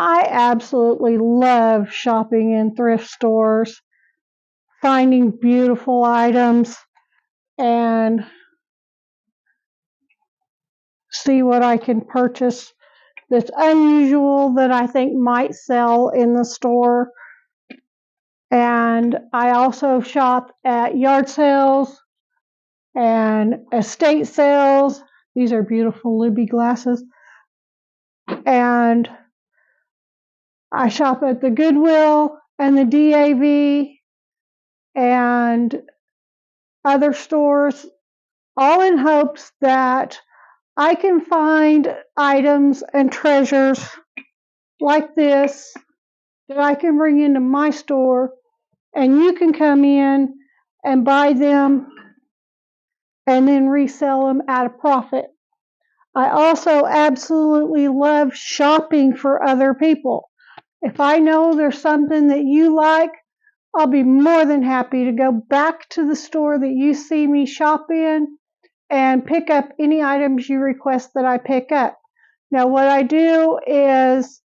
I absolutely love shopping in thrift stores, finding beautiful items, and see what I can purchase that's unusual that I think might sell in the store. And I also shop at yard sales and estate sales. These are beautiful Libby glasses. And I shop at the Goodwill and the DAV and other stores, all in hopes that I can find items and treasures like this that I can bring into my store, and you can come in and buy them and then resell them at a profit. I also absolutely love shopping for other people. If I know there's something that you like, I'll be more than happy to go back to the store that you see me shop in and pick up any items you request that I pick up. Now, what I do is,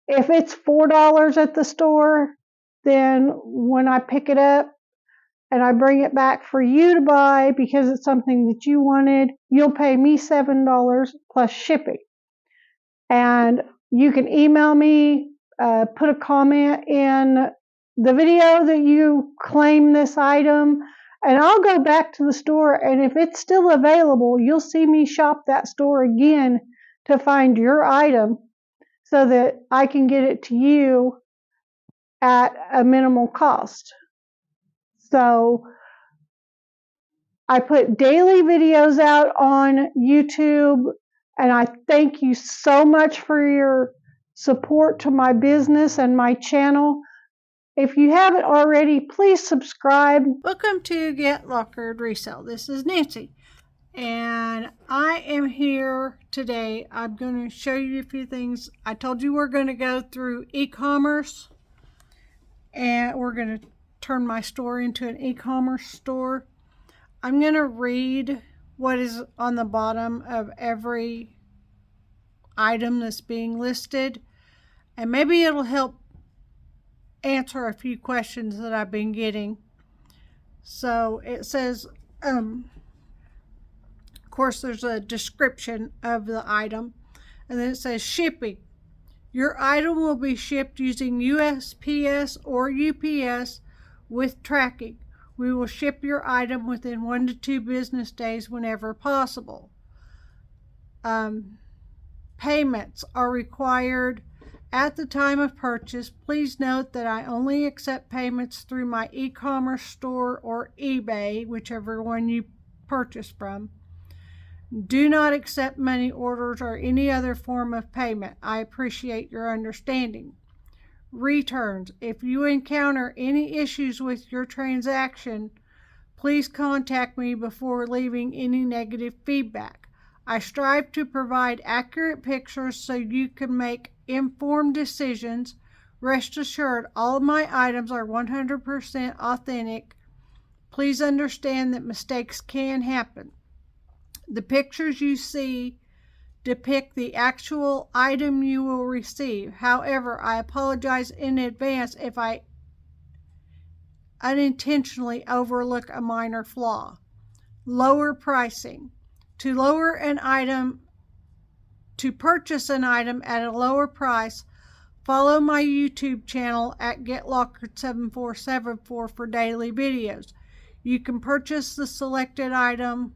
if it's $4 at the store, then when I pick it up and I bring it back for you to buy because it's something that you wanted, you'll pay me $7 plus shipping. And you can email me, put a comment in the video that you claim this item, and I'll go back to the store, and if it's still available, you'll see me shop that store again to find your item so that I can get it to you at a minimal cost. So I put daily videos out on YouTube, and I thank you so much for your support to my business and my channel. If you haven't already, please subscribe. Welcome to Get Lockered Resale. This is Nancy, and I am here today. I'm going to show you a few things. I told you we're going to go through e-commerce, and we're going to turn my store into an e-commerce store. I'm going to read what is on the bottom of every item that's being listed, and maybe it'll help answer a few questions that I've been getting. So it says, of course, there's a description of the item, and then it says shipping. Your item will be shipped using USPS or UPS with tracking. We will ship your item within 1 to 2 business days whenever possible. Payments are required at the time of purchase. Please note that I only accept payments through my e-commerce store or eBay, whichever one you purchase from. Do not accept money orders or any other form of payment. I appreciate your understanding. Returns. If you encounter any issues with your transaction, please contact me before leaving any negative feedback. I strive to provide accurate pictures so you can make informed decisions. Rest assured, all of my items are 100% authentic. Please understand that mistakes can happen. The pictures you see depict the actual item you will receive. However, I apologize in advance if I unintentionally overlook a minor flaw. Lower pricing. To purchase an item at a lower price, follow my YouTube channel at Get Lockered 7474 for daily videos. You can purchase the selected item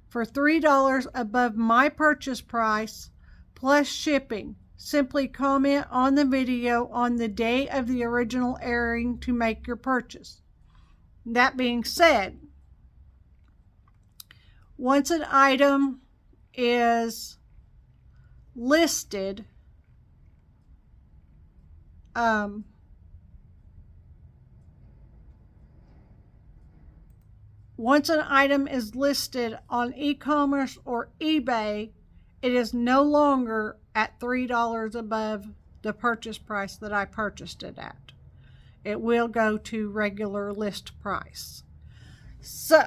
for $3 above my purchase price plus shipping. Simply comment on the video on the day of the original airing to make your purchase. That being said, once an item is listed, on e-commerce or eBay, it is no longer at $3 above the purchase price that I purchased it at. It will go to regular list price. So,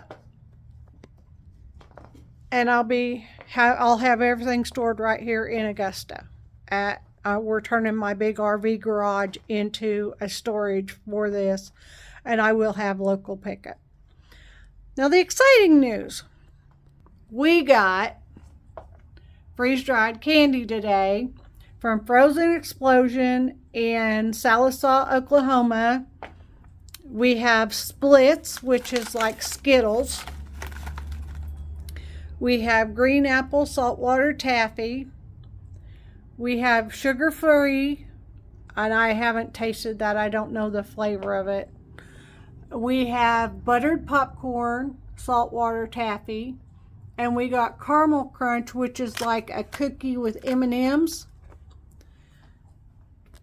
and I'll have everything stored right here in Augusta at we're turning my big RV garage into a storage for this, and I will have local pickup. Now, the exciting news. We got freeze-dried candy today from Frozen Explosion in Sallisaw, Oklahoma. We have Splits, which is like Skittles. We have green apple saltwater taffy. We have sugar-free, and I haven't tasted that. I don't know the flavor of it. We have buttered popcorn, saltwater taffy, and we got caramel crunch, which is like a cookie with M&Ms.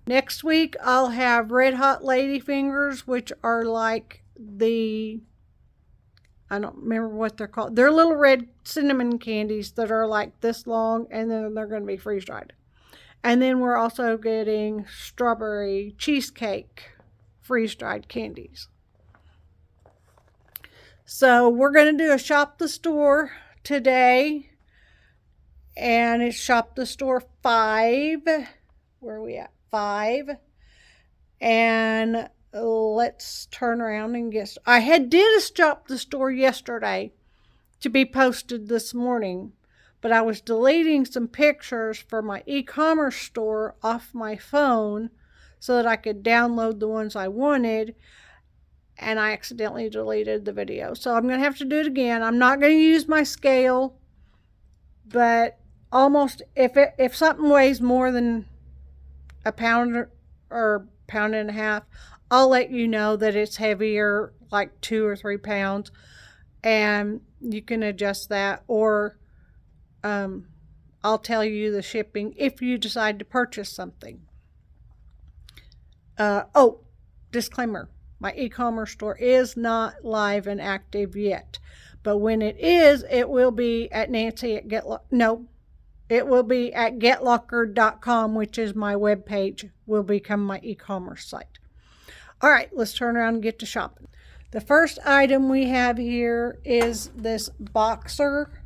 Next week, I'll have red hot lady fingers, which are like I don't remember what they're called. They're little red cinnamon candies that are like this long, and then they're going to be freeze-dried. And then we're also getting strawberry cheesecake freeze-dried candies. So we're going to do a shop the store today. And it's shop the store 5. Where are we at? 5. And let's turn around and get... I did a shop the store yesterday to be posted this morning. But I was deleting some pictures for my e-commerce store off my phone so that I could download the ones I wanted, and I accidentally deleted the video. So I'm going to have to do it again. I'm not going to use my scale, but almost if something weighs more than a pound or pound and a half, I'll let you know that it's heavier, like 2 or 3 pounds, and you can adjust that, or I'll tell you the shipping if you decide to purchase something. Disclaimer, my e-commerce store is not live and active yet, but when it is, it will be at it will be at getlockered.com, which is my webpage, will become my e-commerce site. All right, let's turn around and get to shopping. The first item we have here is this boxer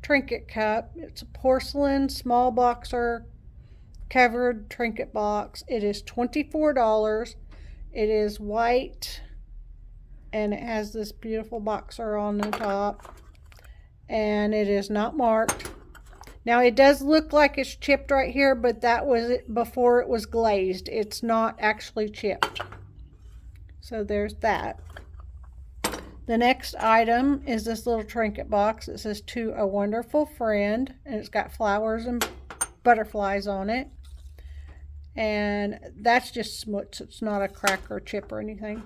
trinket cup. It's a porcelain small boxer covered trinket box. It is $24. It is white, and it has this beautiful boxer on the top, and it is not marked. Now, it does look like it's chipped right here, but that was it before it was glazed. It's not actually chipped. So there's that. The next item is this little trinket box. It says, "To a wonderful friend," and it's got flowers and butterflies on it. And that's just smuts. It's not a crack or chip or anything.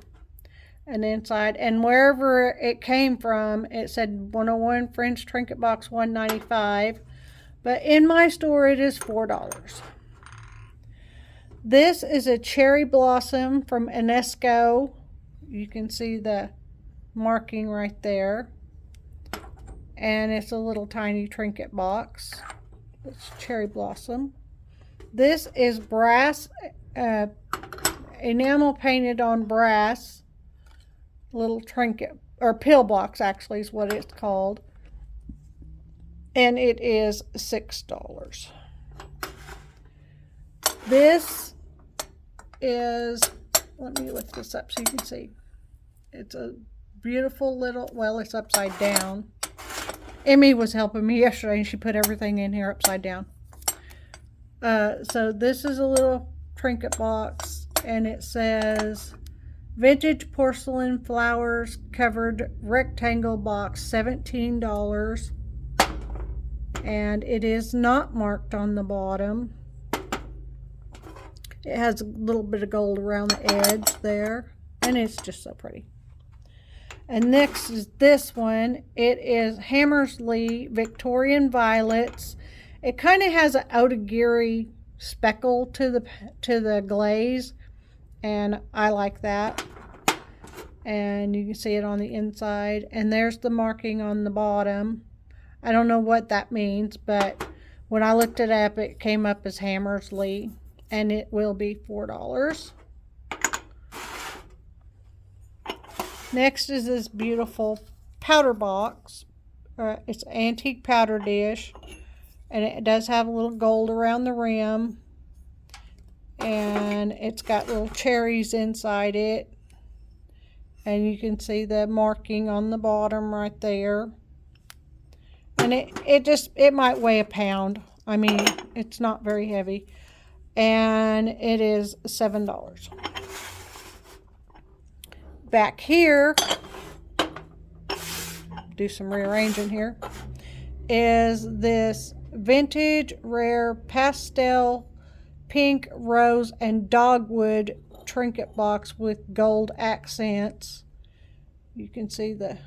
And inside, and wherever it came from, it said 101 Friends Trinket Box $1.95. But in my store, it is $4. This is a cherry blossom from Enesco. You can see the marking right there, and it's a little tiny trinket box. It's cherry blossom. This is brass, enamel painted on brass, little trinket, or pill box actually is what it's called, and it is $6. This is, let me lift this up so you can see. It's a beautiful little, well, it's upside down. Emmy was helping me yesterday, and she put everything in here upside down. So this is a little trinket box, and it says vintage porcelain flowers covered rectangle box, $17. And it is not marked on the bottom. It has a little bit of gold around the edge there, and it's just so pretty. And next is this one. It is Hammersley Victorian Violets. It kind of has an outagiri speckle to the glaze, and I like that. And you can see it on the inside, and there's the marking on the bottom. I don't know what that means, but when I looked it up, it came up as Hammersley, and it will be $4. Next is this beautiful powder box. It's an antique powder dish, and it does have a little gold around the rim. and it's got little cherries inside it, and you can see the marking on the bottom right there. And it might weigh a pound. I mean, it's not very heavy, and it is $7. Back here, do some rearranging here, is this vintage rare pastel pink, rose, and dogwood trinket box with gold accents. You can see the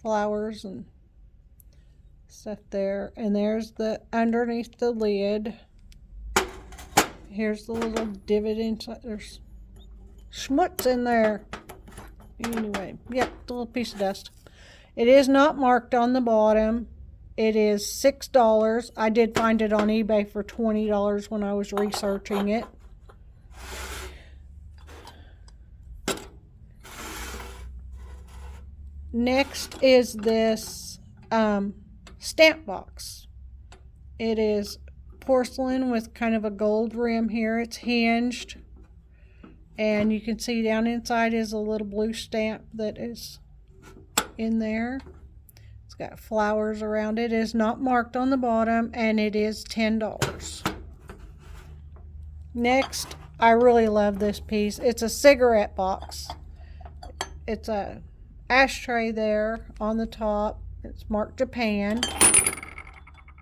flowers and stuff there, and there's the underneath the lid. Here's the little divot inside. There's schmutz in there. Anyway, yep, the little piece of dust. It is not marked on the bottom. It is $6. I did find it on eBay for $20 when I was researching it. Next is this stamp box. It is porcelain with kind of a gold rim here. It's hinged, and you can see down inside is a little blue stamp that is in there. It's got flowers around it. It is not marked on the bottom, and it is $10. Next, I really love this piece. It's a cigarette box. It's a ashtray there on the top. It's marked Japan.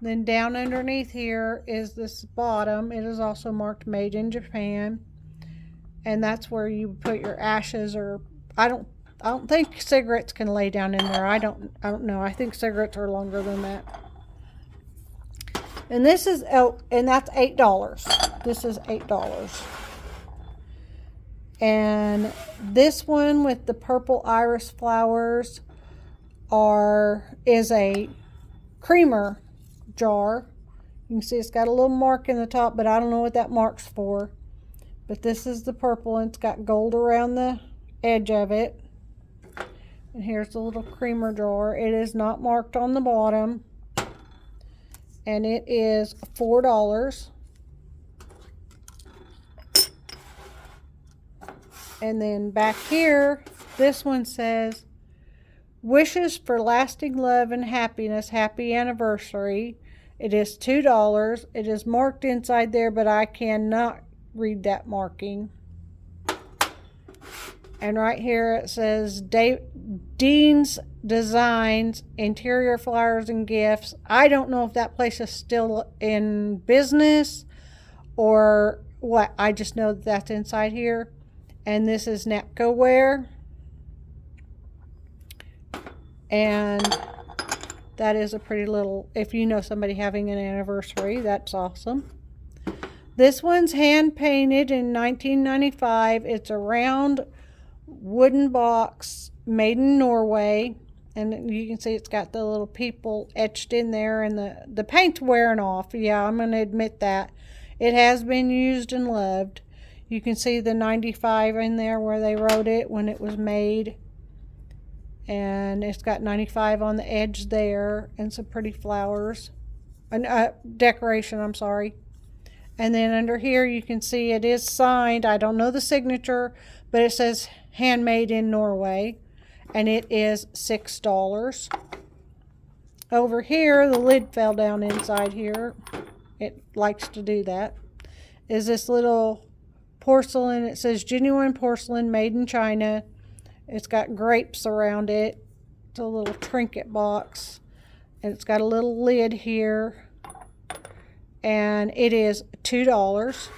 Then down underneath here is this bottom. It is also marked Made in Japan, and that's where you put your ashes. Or I don't think cigarettes can lay down in there. I don't know. I think cigarettes are longer than that. And this is and that's $8. This is $8. And this one with the purple iris flowers is a creamer jar. You can see it's got a little mark in the top, but I don't know what that mark's for. But this is the purple, and it's got gold around the edge of it. And here's the little creamer jar. It is not marked on the bottom, and it is $4. And then back here, this one says, "Wishes for lasting love and happiness. Happy anniversary." It is $2. It is marked inside there, but I cannot read that marking. And right here it says Dean's Designs, interior flowers and gifts. I don't know if that place is still in business or what. I just know that that's inside here. And this is Napco-ware. And that is a pretty little, if you know somebody having an anniversary, that's awesome. This one's hand painted in 1995. It's a round wooden box made in Norway. And you can see it's got the little people etched in there, and the paint's wearing off. Yeah, I'm going to admit that. It has been used and loved. You can see the 95 in there where they wrote it when it was made. And it's got 95 on the edge there, and some pretty flowers. Decoration, I'm sorry. And then under here you can see it is signed. I don't know the signature, but it says handmade in Norway, and it is $6. Over here, the lid fell down inside here. It likes to do that. Is this little porcelain. It says genuine porcelain made in China. It's got grapes around it. It's a little trinket box, and it's got a little lid here, and it is $2.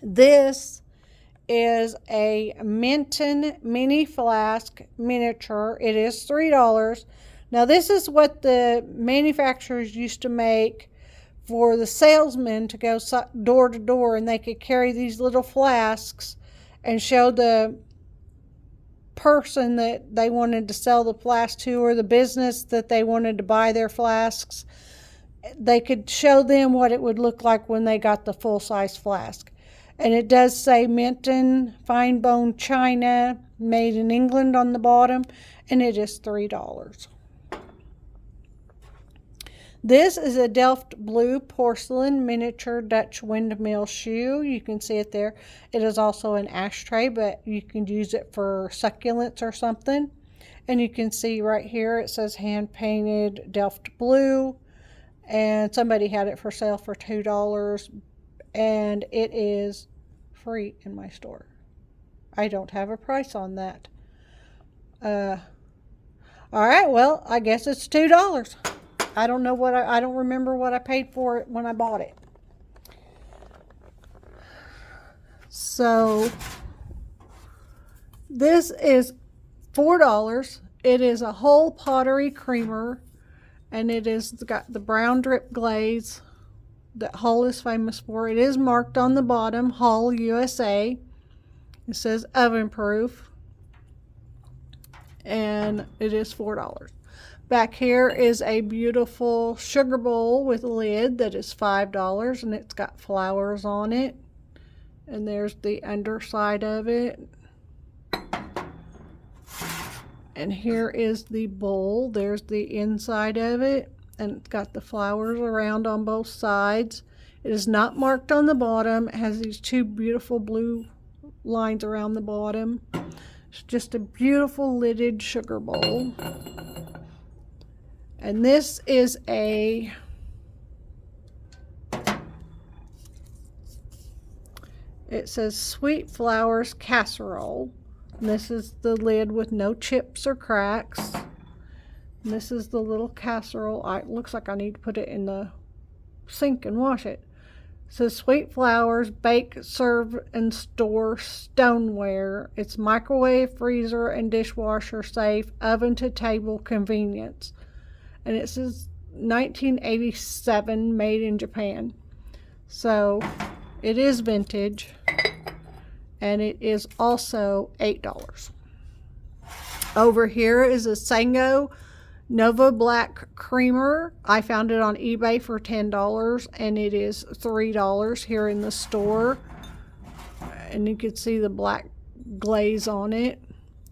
This is a Minton mini flask miniature. It is $3. Now this is what the manufacturers used to make for the salesmen to go door to door, and they could carry these little flasks and show the person that they wanted to sell the flask to, or the business that they wanted to buy their flasks. They could show them what it would look like when they got the full-size flask. And it does say Minton fine bone china, made in England on the bottom, and it is $3. This is a Delft blue porcelain miniature Dutch windmill shoe. You can see it there. It is also an ashtray, but you can use it for succulents or something. And you can see right here it says hand painted Delft blue, and somebody had it for sale for $2, and it is free in my store. I don't have a price on that. All right, well, I guess it's $2. I don't know what I don't remember what I paid for it when I bought it. So this is $4. It is a whole pottery creamer, and it is got the brown drip glaze that Hull is famous for. It is marked on the bottom, Hull, USA. It says oven proof, and it is $4. Back here is a beautiful sugar bowl with a lid that is $5, and it's got flowers on it. And there's the underside of it. And here is the bowl. There's the inside of it, and it's got the flowers around on both sides. It is not marked on the bottom. It has these two beautiful blue lines around the bottom. It's just a beautiful lidded sugar bowl. And this is it says Sweet Flowers Casserole. And this is the lid with no chips or cracks. And this is the little casserole. It looks like I need to put it in the sink and wash it. It says Sweet Flowers, bake, serve, and store stoneware. It's microwave, freezer, and dishwasher safe, oven to table convenience. And it says 1987, made in Japan. So it is vintage, and it is also $8. Over here is a Sango Nova Black Creamer. I found it on eBay for $10, and it is $3 here in the store. And you can see the black glaze on it,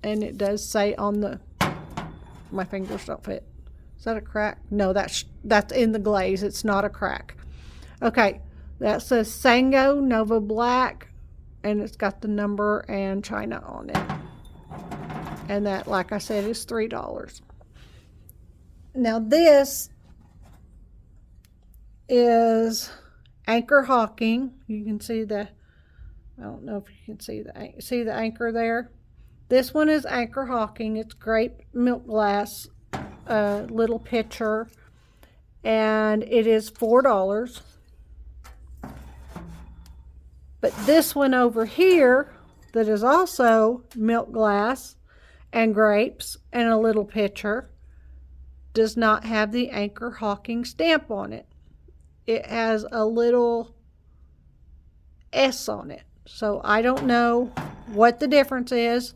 and it does say on the, my fingers don't fit. Is that a crack? No, that's in the glaze. It's not a crack. Okay, that says Sango Nova Black, and it's got the number and China on it. And that, like I said, is $3. Now this is Anchor Hawking. You can see the, I don't know if you can see the anchor there. This one is Anchor Hawking. It's grape milk glass. Little pitcher, and it is $4. But this one over here that is also milk glass and grapes and a little pitcher does not have the Anchor Hawking stamp on it. It has a little S on it. So I don't know what the difference is.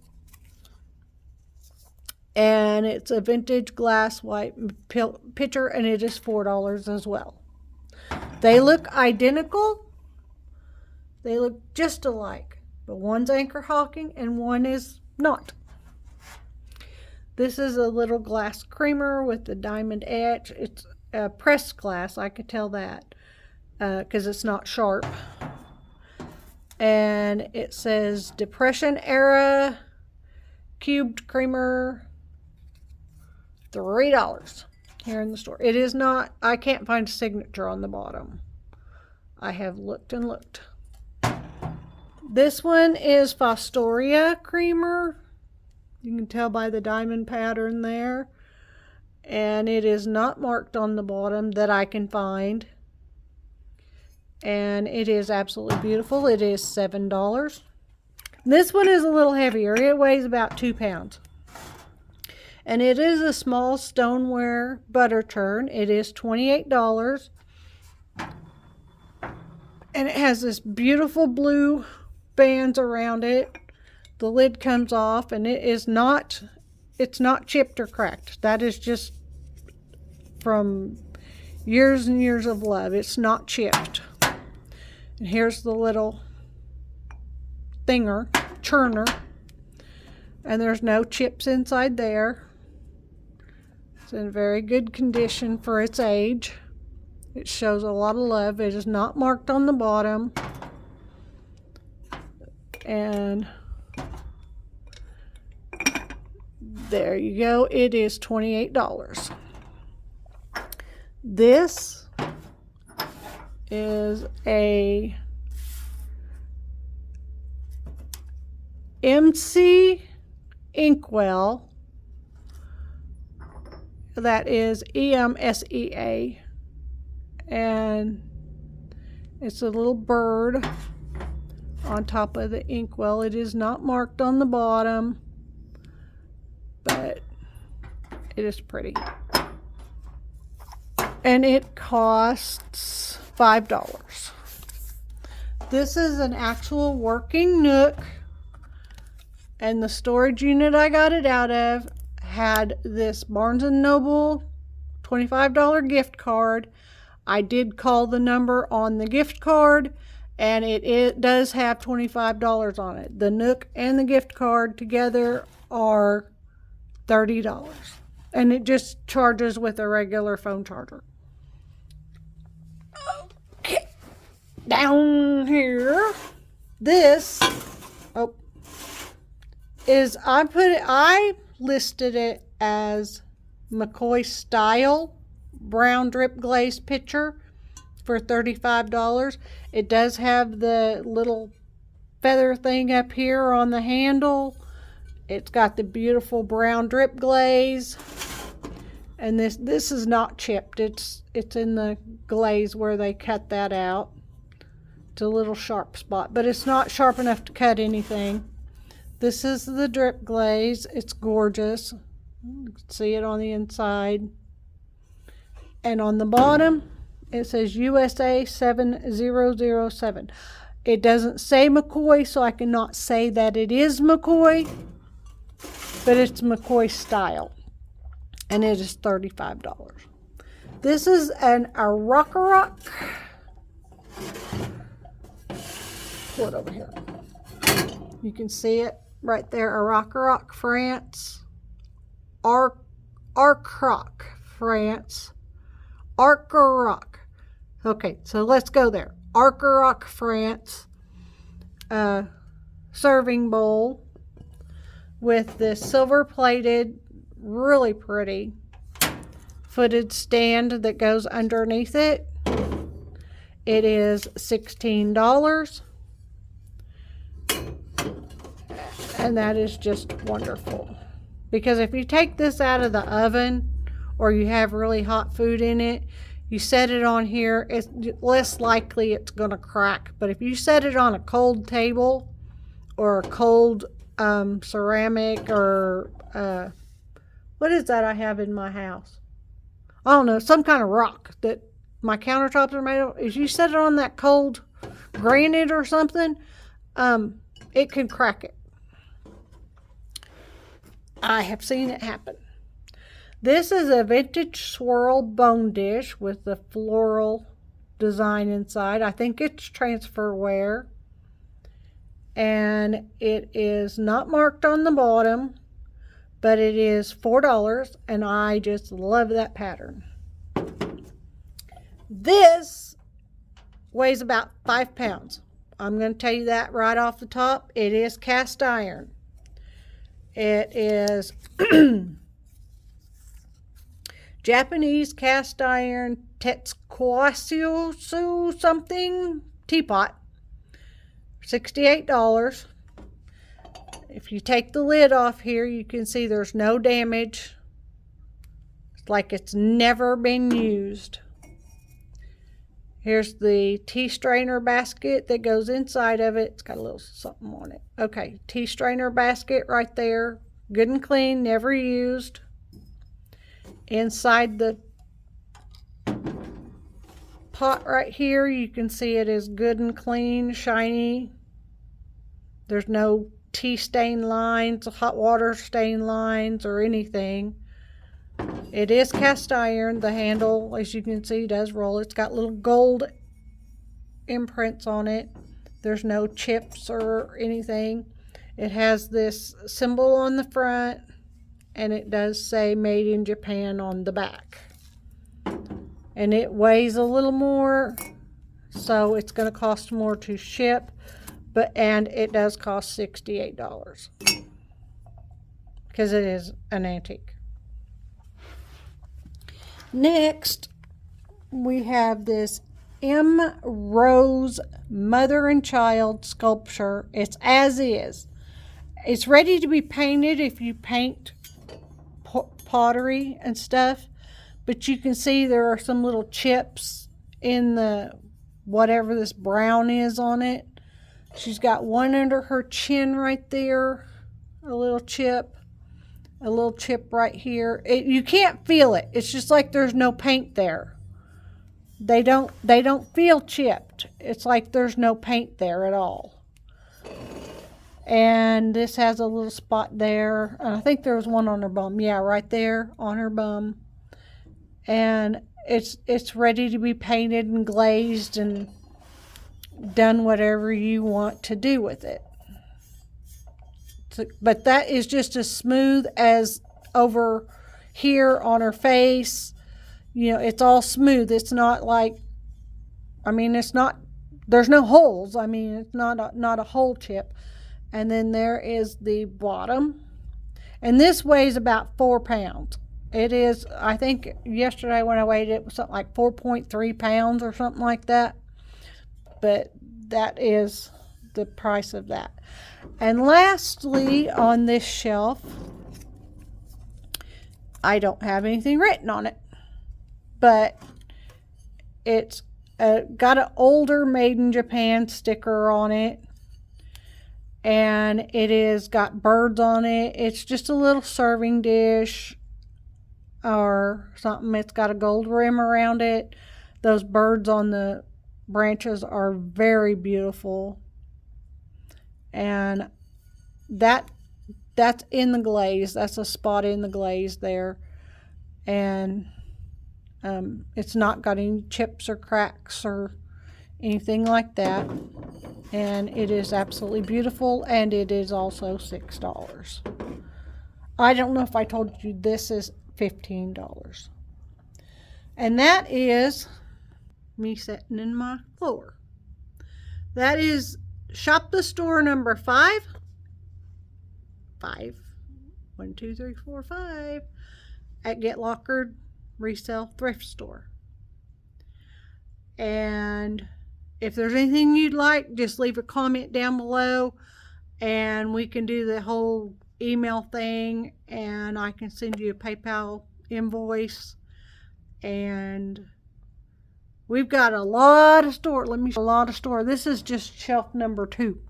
And it's a vintage glass white pitcher, and it is $4 as well. They look identical. They look just alike, but one's Anchor Hawking and one is not. This is a little glass creamer with the diamond edge. It's a pressed glass, I could tell that, because it's not sharp. And it says Depression Era Cubed Creamer, $3 here in the store. It is not, I can't find a signature on the bottom. I have looked and looked. This one is Fostoria Creamer. You can tell by the diamond pattern there. And it is not marked on the bottom that I can find. And it is absolutely beautiful. It is $7. This one is a little heavier. It weighs about 2 pounds. And it is a small stoneware butter churn. It is $28. And it has this beautiful blue bands around it. The lid comes off, and it's not chipped or cracked. That is just from years and years of love. It's not chipped. And here's the little churner. And there's no chips inside there. It's in very good condition for its age. It shows a lot of love. It is not marked on the bottom. And there you go. It is $28. This is a MC inkwell. That is EMSEA. And it's a little bird on top of the inkwell. It is not marked on the bottom, but it is pretty. And it costs $5. This is an actual working nook, and the storage unit I got it out of had this Barnes & Noble $25 gift card. I did call the number on the gift card, and it does have $25 on it. The nook and the gift card together are $30, and it just charges with a regular phone charger. Okay, down here, this is I listed it as McCoy style brown drip glaze pitcher for $35. It does have the little feather thing up here on the handle. It's got the beautiful brown drip glaze, and this is not chipped. It's in the glaze where they cut that out. It's a little sharp spot, but it's not sharp enough to cut anything. This is the drip glaze. It's gorgeous. You can see it on the inside. And on the bottom, it says USA 7007. It doesn't say McCoy, so I cannot say that it is McCoy, but it's McCoy style. And it is $35. This is an Rock. Pull it over here. You can see it right there, Rock, France. Arcroc, France. Arcroc. Okay, so let's go there. Arcroc, France. Serving bowl with this silver-plated, really pretty footed stand that goes underneath it. It is $16. And that is just wonderful. Because if you take this out of the oven or you have really hot food in it, you set it on here, it's less likely it's going to crack. But if you set it on a cold table or a cold ceramic or what is that I have in my house? I don't know, some kind of rock that my countertops are made of. If you set it on that cold granite or something, it can crack it. I have seen it happen. This is a vintage swirl bone dish with the floral design inside. I think it's transferware. And it is not marked on the bottom, but it is $4, and I just love that pattern. This weighs about 5 pounds. I'm going to tell you that right off the top. It is cast iron. It is Japanese cast iron Tetsukwashu something teapot. $68. If you take the lid off here, you can see there's no damage. It's like it's never been used. Here's the tea strainer basket that goes inside of it. It's got a little something on it. Okay, tea strainer basket right there. Good and clean, never used. Inside the pot right here, you can see it is good and clean, shiny. There's no tea stain lines, hot water stain lines, or anything. It is cast iron. The handle, as you can see, does roll. It's got little gold imprints on it. There's no chips or anything. It has this symbol on the front, and it does say Made in Japan on the back. and it weighs a little more, so it's going to cost more to ship, and it does cost $68 because it is an antique. Next, we have this M. Rose mother and child sculpture. It's as is. It's ready to be painted if you paint pottery and stuff, but you can see there are some little chips in the whatever this brown is on it. She's got one under her chin right there, a little chip right here. You can't feel it. It's just like there's no paint there. They don't feel chipped. It's like there's no paint there at all. And this has a little spot there. I think there was one on her bum. Yeah, right there on her bum. And it's ready to be painted and glazed and done whatever you want to do with it. But that is just as smooth as over here on her face. You know, it's all smooth. It's not like, it's not, there's no holes. It's not a hole chip. And then there is the bottom. And this weighs about 4 pounds. It is, I think yesterday when I weighed it, it was something like 4.3 pounds or something like that. But that is the price of that. And lastly, on this shelf, I don't have anything written on it, but it's got an older Made in Japan sticker on it, and it is got birds on it. It's just a little serving dish or something. It's got a gold rim around it. Those birds on the branches are very beautiful, and that's in the glaze. That's a spot in the glaze there, and it's not got any chips or cracks or anything like that, and it is absolutely beautiful, and it is also $6. I don't know if I told you this is $15. And that is me sitting in my floor. That is Shop the Store number 5. 1, 2, 3, 4, 5 at Get Lockered Resale Thrift Store. And if there's anything you'd like, just leave a comment down below, and we can do the whole email thing, and I can send you a PayPal invoice. And we've got a lot of store. This is just shelf number 2.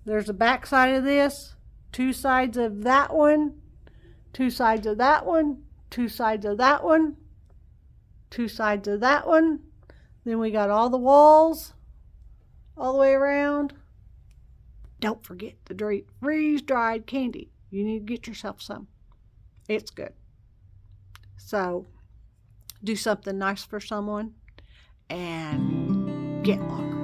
There's a back side of this, 2 sides of that one, 2 sides of that one, 2 sides of that one, 2 sides of that one. Then we got all the walls all the way around. Don't forget the freeze-dried candy. You need to get yourself some. It's good. So do something nice for someone and get locked.